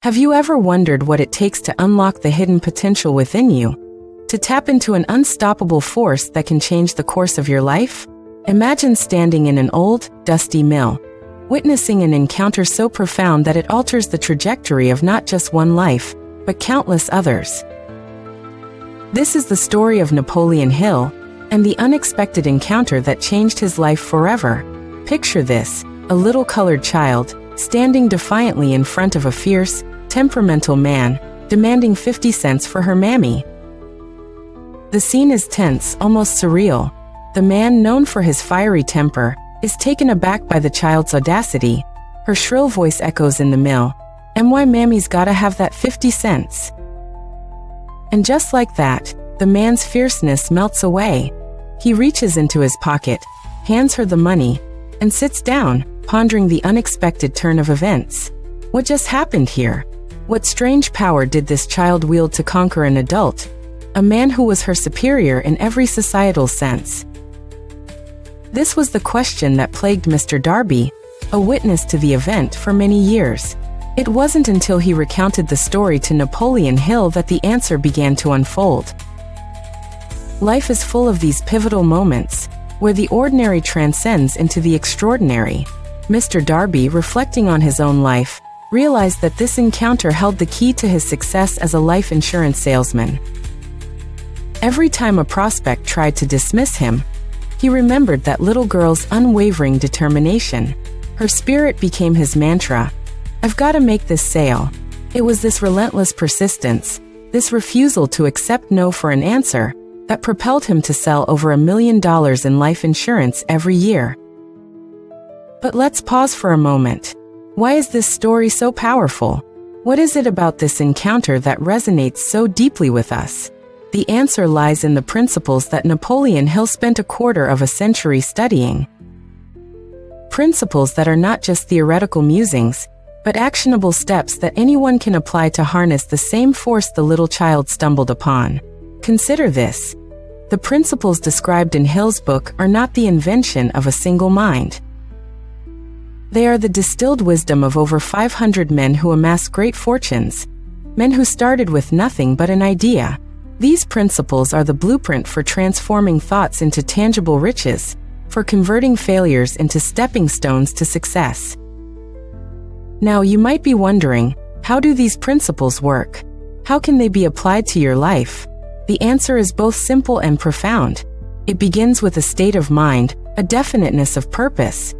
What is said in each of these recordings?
Have you ever wondered what it takes to unlock the hidden potential within you? To tap into an unstoppable force that can change the course of your life? Imagine standing in an old, dusty mill, witnessing an encounter so profound that it alters the trajectory of not just one life, but countless others. This is the story of Napoleon Hill, and the unexpected encounter that changed his life forever. Picture this, a little colored child, standing defiantly in front of a fierce, temperamental man, demanding 50 cents for her mammy. The scene is tense, almost surreal. The man, known for his fiery temper, is taken aback by the child's audacity. Her shrill voice echoes in the mill. "And why mammy's gotta have that 50 cents? And just like that, the man's fierceness melts away. He reaches into his pocket, hands her the money, and sits down, pondering the unexpected turn of events. What just happened here? What strange power did this child wield to conquer an adult, a man who was her superior in every societal sense? This was the question that plagued Mr. Darby, a witness to the event for many years. It wasn't until he recounted the story to Napoleon Hill that the answer began to unfold. Life is full of these pivotal moments, where the ordinary transcends into the extraordinary. Mr. Darby, reflecting on his own life, realized that this encounter held the key to his success as a life insurance salesman. Every time a prospect tried to dismiss him, he remembered that little girl's unwavering determination. Her spirit became his mantra. "I've got to make this sale." It was this relentless persistence, this refusal to accept no for an answer, that propelled him to sell over $1 million in life insurance every year. But let's pause for a moment. Why is this story so powerful? What is it about this encounter that resonates so deeply with us? The answer lies in the principles that Napoleon Hill spent a quarter of a century studying. Principles that are not just theoretical musings, but actionable steps that anyone can apply to harness the same force the little child stumbled upon. Consider this. The principles described in Hill's book are not the invention of a single mind. They are the distilled wisdom of over 500 men who amassed great fortunes, men who started with nothing but an idea. These principles are the blueprint for transforming thoughts into tangible riches, for converting failures into stepping stones to success. Now you might be wondering, how do these principles work? How can they be applied to your life? The answer is both simple and profound. It begins with a state of mind, a definiteness of purpose.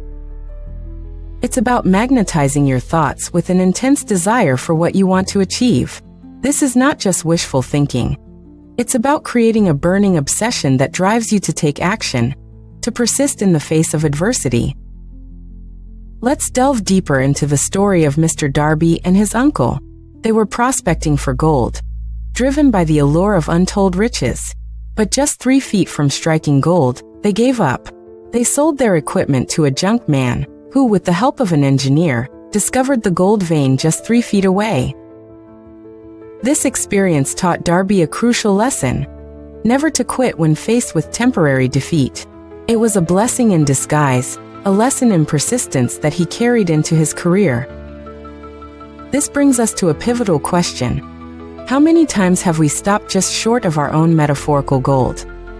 It's about magnetizing your thoughts with an intense desire for what you want to achieve. This is not just wishful thinking. It's about creating a burning obsession that drives you to take action, to persist in the face of adversity. Let's delve deeper into the story of Mr. Darby and his uncle. They were prospecting for gold, driven by the allure of untold riches. But just 3 feet from striking gold, they gave up. They sold their equipment to a junk man, who, with the help of an engineer, discovered the gold vein just 3 feet away. This experience taught Darby a crucial lesson: never to quit when faced with temporary defeat. It was a blessing in disguise, a lesson in persistence that he carried into his career. This brings us to a pivotal question. How many times have we stopped just short of our own metaphorical goal?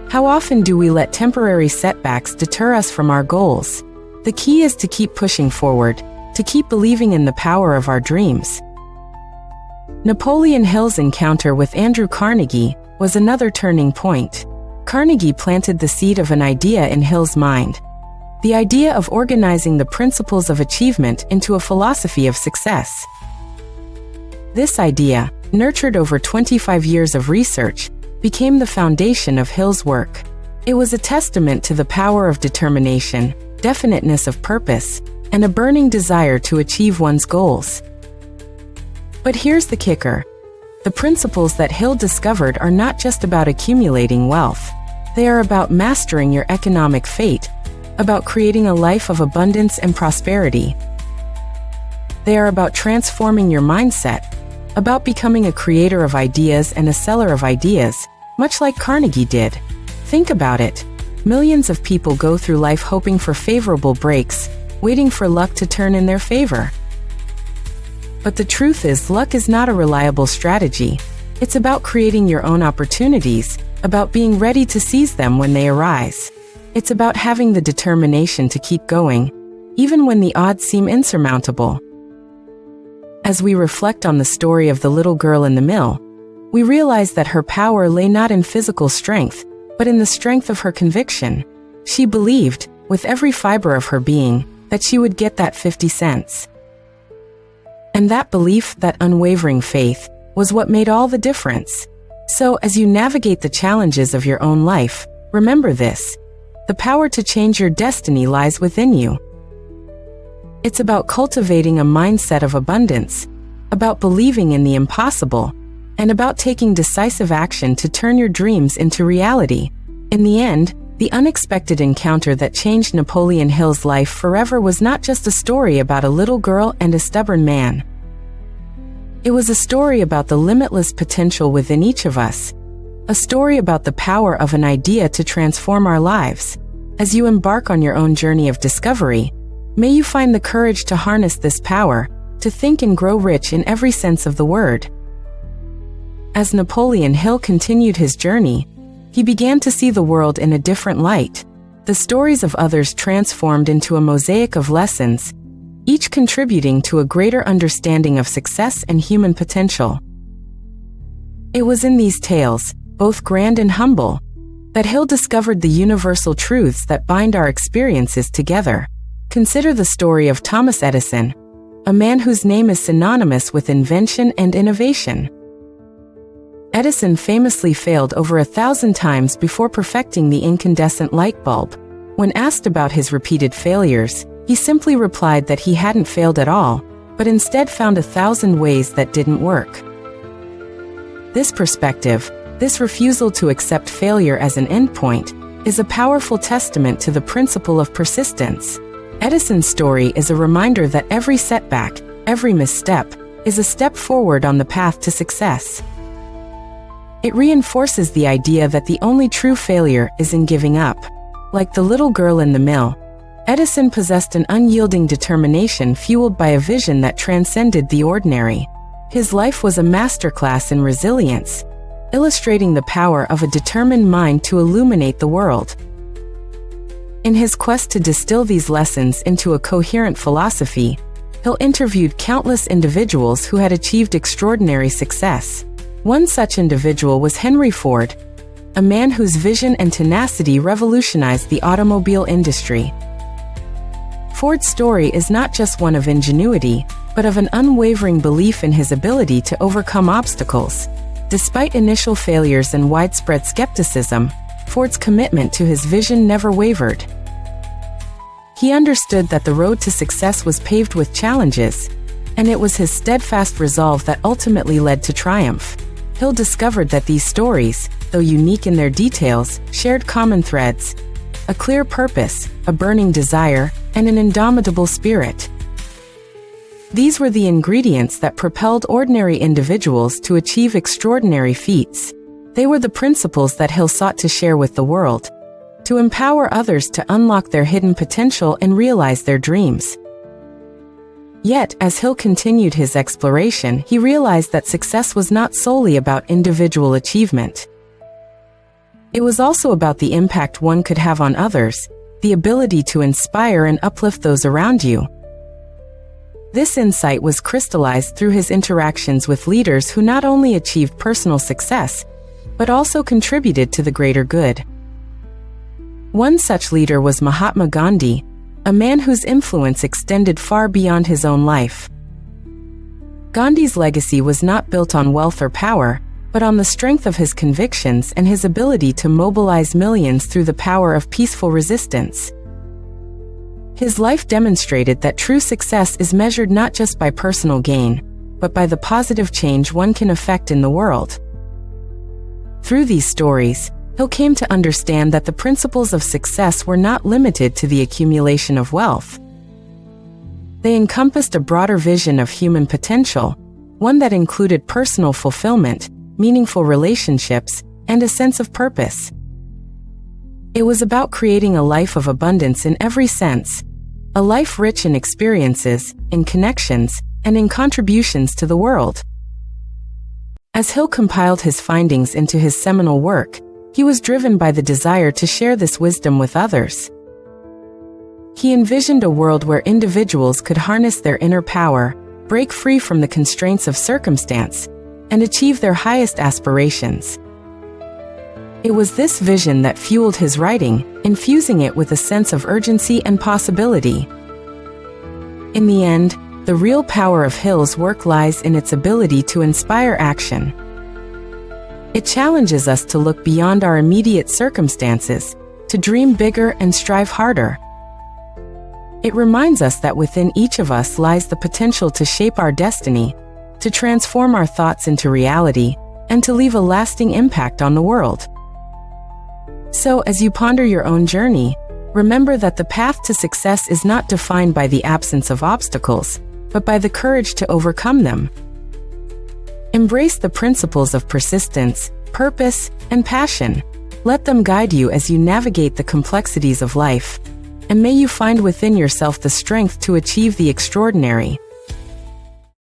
How often do we let temporary setbacks deter us from our goals? The key is to keep pushing forward, to keep believing in the power of our dreams. Napoleon Hill's encounter with Andrew Carnegie was another turning point. Carnegie planted the seed of an idea in Hill's mind. The idea of organizing the principles of achievement into a philosophy of success. This idea, nurtured over 25 years of research, became the foundation of Hill's work. It was a testament to the power of determination, definiteness of purpose, and a burning desire to achieve one's goals. But here's the kicker. The principles that Hill discovered are not just about accumulating wealth. They are about mastering your economic fate, about creating a life of abundance and prosperity. They are about transforming your mindset, about becoming a creator of ideas and a seller of ideas, much like Carnegie did. Think about it. Millions of people go through life hoping for favorable breaks, waiting for luck to turn in their favor. But the truth is, luck is not a reliable strategy. It's about creating your own opportunities, about being ready to seize them when they arise. It's about having the determination to keep going, even when the odds seem insurmountable. As we reflect on the story of the little girl in the mill, we realize that her power lay not in physical strength, but in the strength of her conviction. She believed, with every fiber of her being, that she would get that 50 cents. And that belief, that unwavering faith, was what made all the difference. So, as you navigate the challenges of your own life, remember this: the power to change your destiny lies within you. It's about cultivating a mindset of abundance, about believing in the impossible, and about taking decisive action to turn your dreams into reality. In the end, the unexpected encounter that changed Napoleon Hill's life forever was not just a story about a little girl and a stubborn man. It was a story about the limitless potential within each of us, a story about the power of an idea to transform our lives. As you embark on your own journey of discovery, may you find the courage to harness this power, to think and grow rich in every sense of the word. As Napoleon Hill continued his journey, he began to see the world in a different light. The stories of others transformed into a mosaic of lessons, each contributing to a greater understanding of success and human potential. It was in these tales, both grand and humble, that Hill discovered the universal truths that bind our experiences together. Consider the story of Thomas Edison, a man whose name is synonymous with invention and innovation. Edison famously failed over 1,000 times before perfecting the incandescent light bulb. When asked about his repeated failures, he simply replied that he hadn't failed at all, but instead found 1,000 ways that didn't work. This perspective, this refusal to accept failure as an endpoint, is a powerful testament to the principle of persistence. Edison's story is a reminder that every setback, every misstep, is a step forward on the path to success. It reinforces the idea that the only true failure is in giving up. Like the little girl in the mill, Edison possessed an unyielding determination fueled by a vision that transcended the ordinary. His life was a masterclass in resilience, illustrating the power of a determined mind to illuminate the world. In his quest to distill these lessons into a coherent philosophy, Hill interviewed countless individuals who had achieved extraordinary success. One such individual was Henry Ford, a man whose vision and tenacity revolutionized the automobile industry. Ford's story is not just one of ingenuity, but of an unwavering belief in his ability to overcome obstacles. Despite initial failures and widespread skepticism, Ford's commitment to his vision never wavered. He understood that the road to success was paved with challenges, and it was his steadfast resolve that ultimately led to triumph. Hill discovered that these stories, though unique in their details, shared common threads: a clear purpose, a burning desire, and an indomitable spirit. These were the ingredients that propelled ordinary individuals to achieve extraordinary feats. They were the principles that Hill sought to share with the world, to empower others to unlock their hidden potential and realize their dreams. Yet, as Hill continued his exploration, he realized that success was not solely about individual achievement. It was also about the impact one could have on others, the ability to inspire and uplift those around you. This insight was crystallized through his interactions with leaders who not only achieved personal success, but also contributed to the greater good. One such leader was Mahatma Gandhi, a man whose influence extended far beyond his own life. Gandhi's legacy was not built on wealth or power, but on the strength of his convictions and his ability to mobilize millions through the power of peaceful resistance. His life demonstrated that true success is measured not just by personal gain, but by the positive change one can effect in the world. Through these stories, Hill came to understand that the principles of success were not limited to the accumulation of wealth. They encompassed a broader vision of human potential, one that included personal fulfillment, meaningful relationships, and a sense of purpose. It was about creating a life of abundance in every sense, a life rich in experiences, in connections, and in contributions to the world. As Hill compiled his findings into his seminal work, he was driven by the desire to share this wisdom with others. He envisioned a world where individuals could harness their inner power, break free from the constraints of circumstance, and achieve their highest aspirations. It was this vision that fueled his writing, infusing it with a sense of urgency and possibility. In the end, the real power of Hill's work lies in its ability to inspire action. It challenges us to look beyond our immediate circumstances, to dream bigger and strive harder. It reminds us that within each of us lies the potential to shape our destiny, to transform our thoughts into reality, and to leave a lasting impact on the world. So, as you ponder your own journey, remember that the path to success is not defined by the absence of obstacles, but by the courage to overcome them. Embrace the principles of persistence, purpose, and passion. Let them guide you as you navigate the complexities of life, and may you find within yourself the strength to achieve the extraordinary.